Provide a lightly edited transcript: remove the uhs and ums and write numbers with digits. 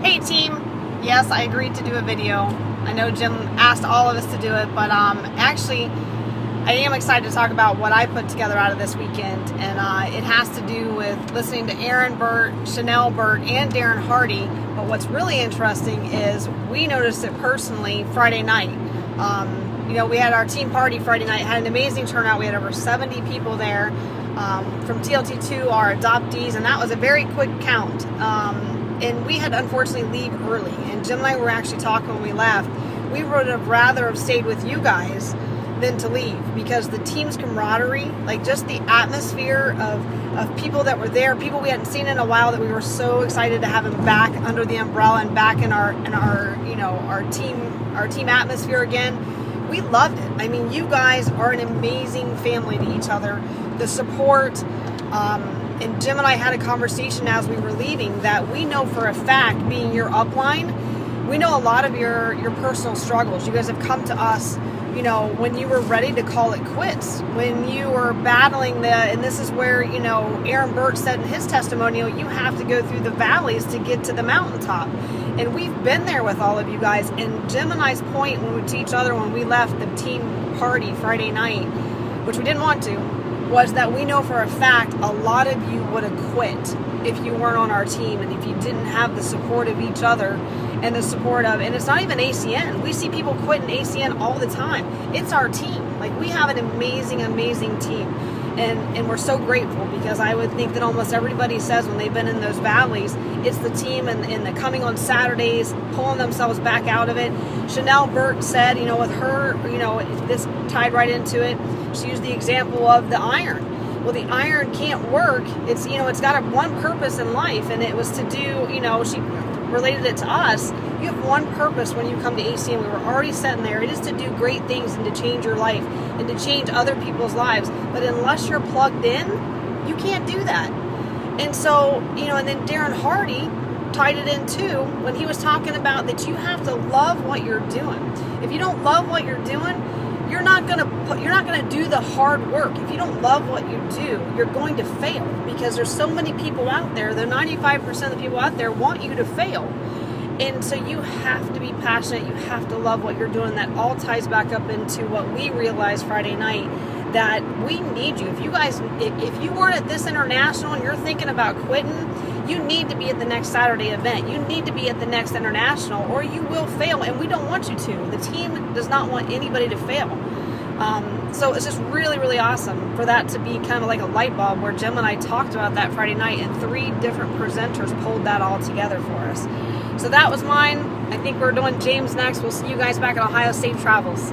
Hey team, yes, I agreed to do a video. I know Jim asked all of us to do it, but actually I am excited to talk about what I put together out of this weekend, and it has to do with listening to Aaron Burt, Chanel Burt, and Darren Hardy. But what's really interesting is we noticed it personally Friday night. You know, we had our team party Friday night, had an amazing turnout. We had over 70 people there from TLT2, our adoptees, and that was a very quick count. And we had to unfortunately leave early, and Jim and I were actually talking when we left. We would have rather have stayed with you guys than to leave, because the team's camaraderie, like just the atmosphere of people that were there, people we hadn't seen in a while, that we were so excited to have them back under the umbrella and back in our you know, our team atmosphere again. We loved it. I mean, you guys are an amazing family to each other. The support, and Jim and I had a conversation as we were leaving that we know for a fact, being your upline, we know a lot of your personal struggles. You guys have come to us, you know, when you were ready to call it quits, when you were battling and this is where, you know, Aaron Burt said in his testimonial, you have to go through the valleys to get to the mountaintop. And we've been there with all of you guys. And Jim and I's point to each other when we left the team party Friday night, which we didn't want to, was that we know for a fact a lot of you would have quit if you weren't on our team and if you didn't have the support of each other and the support of, and it's not even ACN. We see people quit in ACN all the time. It's our team. Like, we have an amazing, amazing team. And we're so grateful, because I would think that almost everybody says when they've been in those valleys, it's the team and the coming on Saturdays, pulling themselves back out of it. Chanel Burt said, you know, with her, you know, this tied right into it. She used the example of the iron. Well, the iron can't work. It's, you know, it's got one purpose in life, and it was to do, you know, she related it to us. You have one purpose when you come to ACN. We were already sitting there. It is to do great things and to change your life and to change other people's lives. But unless you're plugged in, you can't do that. And so, you know, and then Darren Hardy tied it in too when he was talking about that you have to love what you're doing. If you don't love what you're doing, you're not gonna do the hard work. If you don't love what you do, you're going to fail, because there's so many people out there. The 95% of the people out there want you to fail. And so you have to be passionate. You have to love what you're doing. That all ties back up into what we realized Friday night, that we need you. If you guys, if you weren't at this international and you're thinking about quitting, you need to be at the next Saturday event. You need to be at the next international, or you will fail, and we don't want you to. The team does not want anybody to fail. So it's just really, really awesome for that to be kind of like a light bulb, where Jim and I talked about that Friday night, and 3 different presenters pulled that all together for us. So that was mine. I think we're doing James next. We'll see you guys back at Ohio. Safe travels.